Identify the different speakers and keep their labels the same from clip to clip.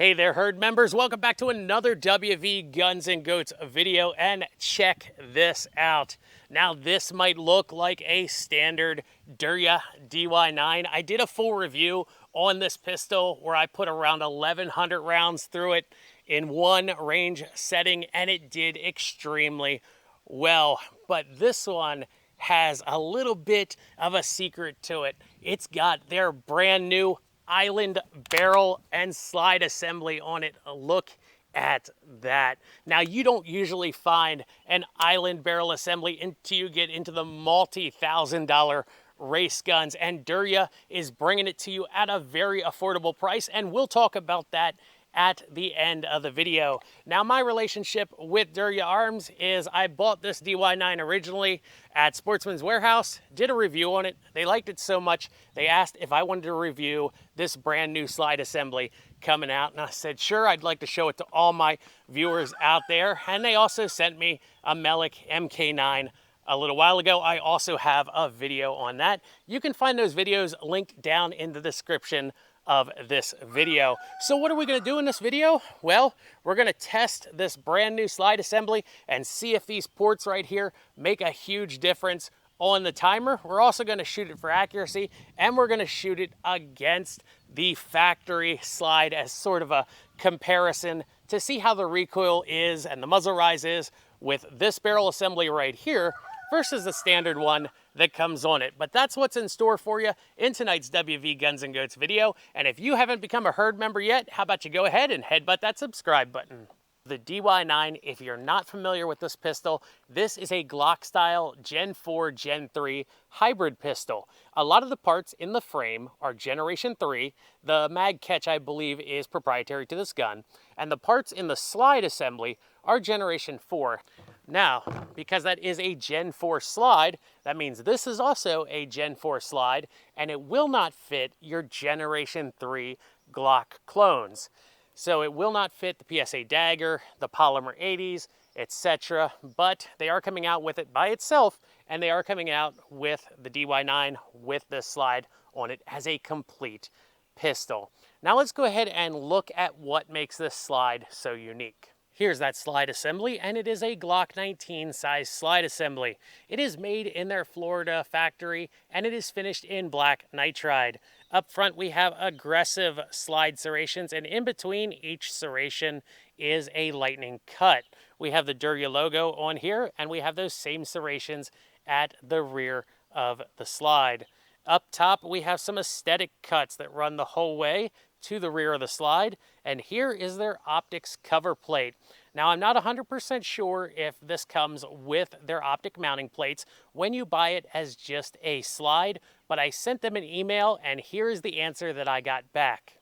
Speaker 1: Hey there, herd members. Welcome back to another WV Guns and Goats video, and check this out. Now, this might look like a standard Derya DY9. I did a full review on this pistol where I put around 1,100 rounds through it in one range setting, and it did extremely well. But this one has a little bit of a secret to it. It's got their brand new island barrel and slide assembly on it. Look at that. Now, you don't usually find an island barrel assembly until you get into the multi-$1,000 race guns, and Derya is bringing it to you at a very affordable price, and we'll talk about that at the end of the video. Now, my relationship with Derya Arms is I bought this DY9 originally at Sportsman's Warehouse, did a review on it. They liked it so much, they asked if I wanted to review this brand new slide assembly coming out, and I said, sure, I'd like to show it to all my viewers out there. And they also sent me a Melik MK9 a little while ago. I also have a video on that. You can find those videos linked down in the description of this video. So what are we going to do in this video? Well, we're going to test this brand new slide assembly and see if these ports right here make a huge difference on the timer. We're also going to shoot it for accuracy, and we're going to shoot it against the factory slide as sort of a comparison to see how the recoil is and the muzzle rise is with this barrel assembly right here versus the standard one that comes on it. But that's what's in store for you in tonight's WV Guns and Goats video. And if you haven't become a herd member yet, how about you go ahead and headbutt that subscribe button. The DY9, if you're not familiar with this pistol, this is a Glock style Gen 4, Gen 3 hybrid pistol. A lot of the parts in the frame are Generation 3. The mag catch, I believe, is proprietary to this gun. And the parts in the slide assembly are Generation 4. Now, because that is a Gen 4 slide, that means this is also a Gen 4 slide, and it will not fit your Generation 3 Glock clones. So it will not fit the PSA Dagger, the Polymer 80s, etc. But they are coming out with it by itself, and they are coming out with the DY9 with this slide on it as a complete pistol. Now let's go ahead and look at what makes this slide so unique. Here's that slide assembly, and it is a Glock 19 size slide assembly. It is made in their Florida factory, and it is finished in black nitride. Up front, we have aggressive slide serrations, and in between each serration is a lightning cut. We have the Derya logo on here, and we have those same serrations at the rear of the slide. Up top, we have some aesthetic cuts that run the whole way to the rear of the slide, and here is their optics cover plate. Now, I'm not 100% sure if this comes with their optic mounting plates when you buy it as just a slide, but I sent them an email, and here is the answer that I got back.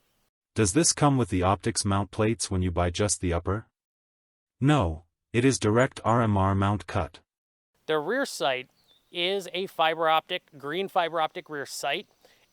Speaker 2: Does this come with the optics mount plates when you buy just the upper? No, it is direct RMR mount cut.
Speaker 1: The rear sight is a green fiber optic rear sight,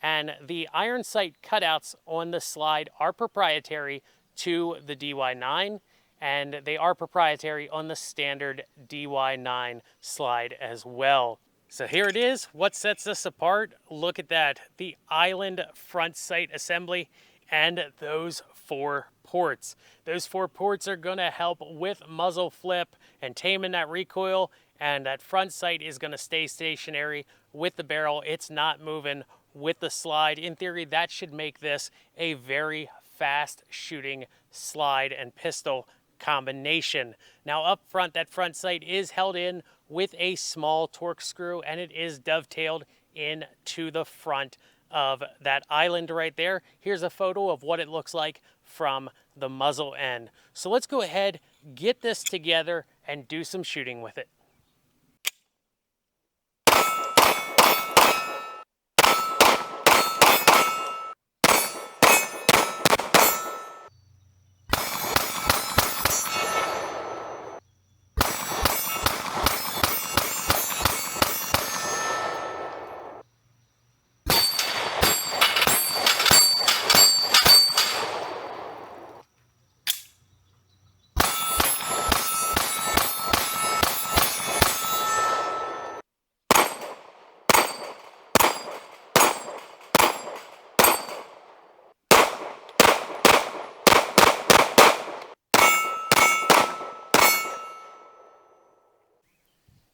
Speaker 1: and the iron sight cutouts on the slide are proprietary to the DY9, and they are proprietary on the standard DY9 slide as well. So here it is. What sets this apart? Look at that. The island front sight assembly and those 4 ports. Those 4 ports are going to help with muzzle flip and taming that recoil, and that front sight is going to stay stationary with the barrel. It's not moving with the slide. In theory, that should make this a very fast shooting slide and pistol combination. Now, up front, that front sight is held in with a small torque screw, and it is dovetailed into the front of that island right there. Here's a photo of what it looks like from the muzzle end. So let's go ahead, get this together, and do some shooting with it.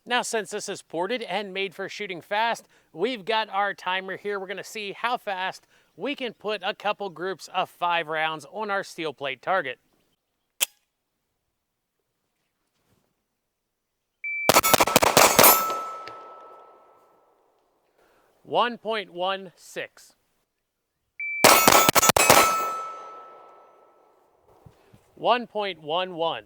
Speaker 1: Now, since this is ported and made for shooting fast, we've got our timer here. We're gonna see how fast we can put a couple groups of 5 rounds on our steel plate target. 1.16. 1.11.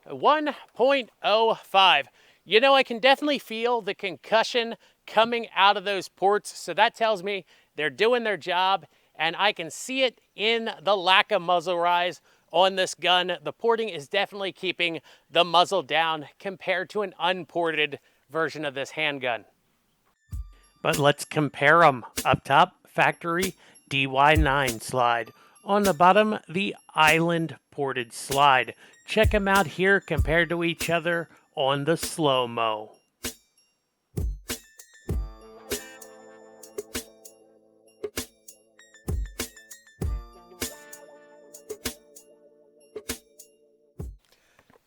Speaker 1: 1.05. You know, I can definitely feel the concussion coming out of those ports, so that tells me they're doing their job, and I can see it in the lack of muzzle rise on this gun. The porting is definitely keeping the muzzle down compared to an unported version of this handgun. But let's compare them. Up top, factory DY9 slide. On the bottom, the island ported slide. Check them out here compared to each other on the slow-mo.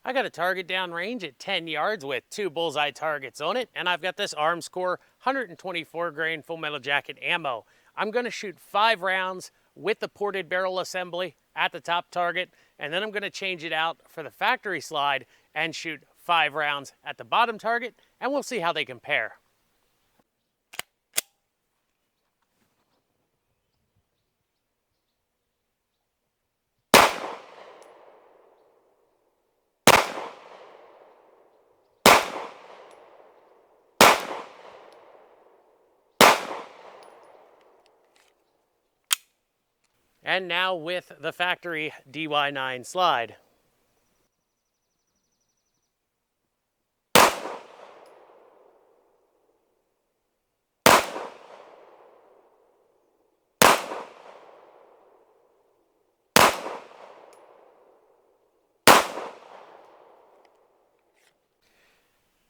Speaker 1: I got a target down range at 10 yards with 2 bullseye targets on it, and I've got this ArmsCore 124 grain full metal jacket ammo. I'm going to shoot 5 rounds with the ported barrel assembly at the top target, and then I'm going to change it out for the factory slide and shoot 5 rounds at the bottom target, and we'll see how they compare. And now with the factory DY9 slide.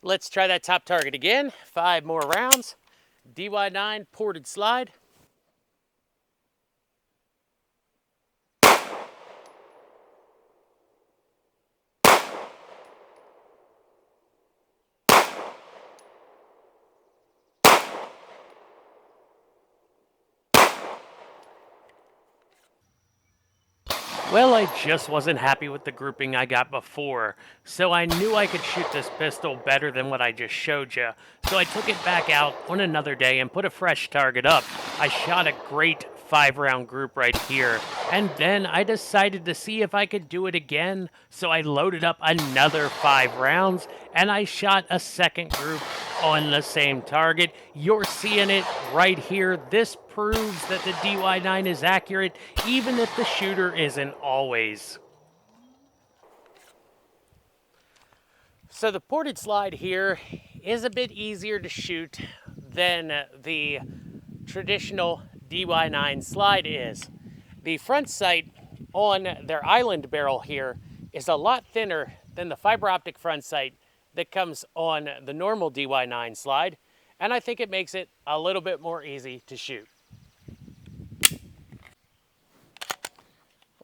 Speaker 1: Let's try that top target again. 5 more rounds. DY9 ported slide. Well, I just wasn't happy with the grouping I got before, so I knew I could shoot this pistol better than what I just showed you. So I took it back out on another day and put a fresh target up. I shot a great 5-round group right here, and then I decided to see if I could do it again, so I loaded up another 5 rounds, and I shot a second group on the same target. You're seeing it right here. This proves that the DY9 is accurate, even if the shooter isn't always. So the ported slide here is a bit easier to shoot than the traditional DY9 slide is. The front sight on their island barrel here is a lot thinner than the fiber optic front sight that comes on the normal DY9 slide, and I think it makes it a little bit more easy to shoot.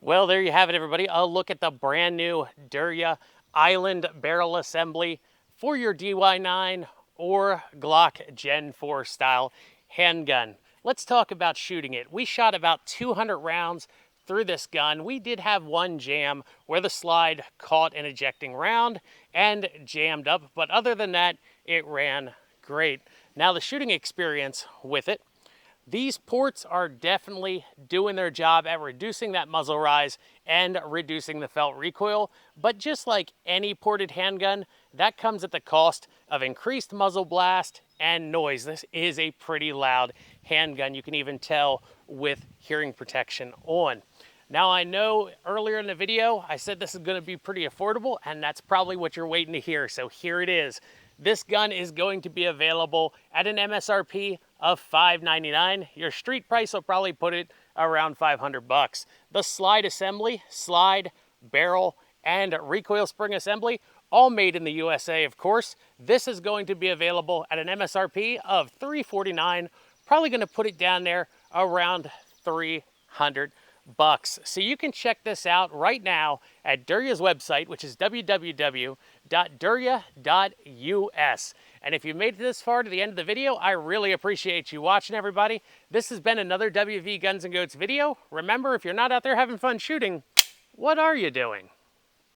Speaker 1: Well, there you have it, everybody. A look at the brand new Derya Island barrel assembly for your DY9 or Glock Gen 4 style handgun. Let's talk about shooting it. We shot about 200 rounds through this gun. We did have one jam where the slide caught an ejecting round and jammed up, but other than that, it ran great. Now the shooting experience with it, these ports are definitely doing their job at reducing that muzzle rise and reducing the felt recoil, but just like any ported handgun, that comes at the cost of increased muzzle blast and noise. This is a pretty loud handgun. You can even tell with hearing protection on. Now I know earlier in the video, I said this is gonna be pretty affordable, and that's probably what you're waiting to hear, so here it is. This gun is going to be available at an MSRP of $599. Your street price will probably put it around 500 bucks. The slide assembly, slide, barrel, and recoil spring assembly, all made in the USA, of course. This is going to be available at an MSRP of $349. Probably gonna put it down there around 300 bucks. So you can check this out right now at Derya's website, which is www.derya.us. And if you made it this far to the end of the video, I really appreciate you watching, everybody. This has been another WV Guns and Goats video. Remember, if you're not out there having fun shooting, what are you doing?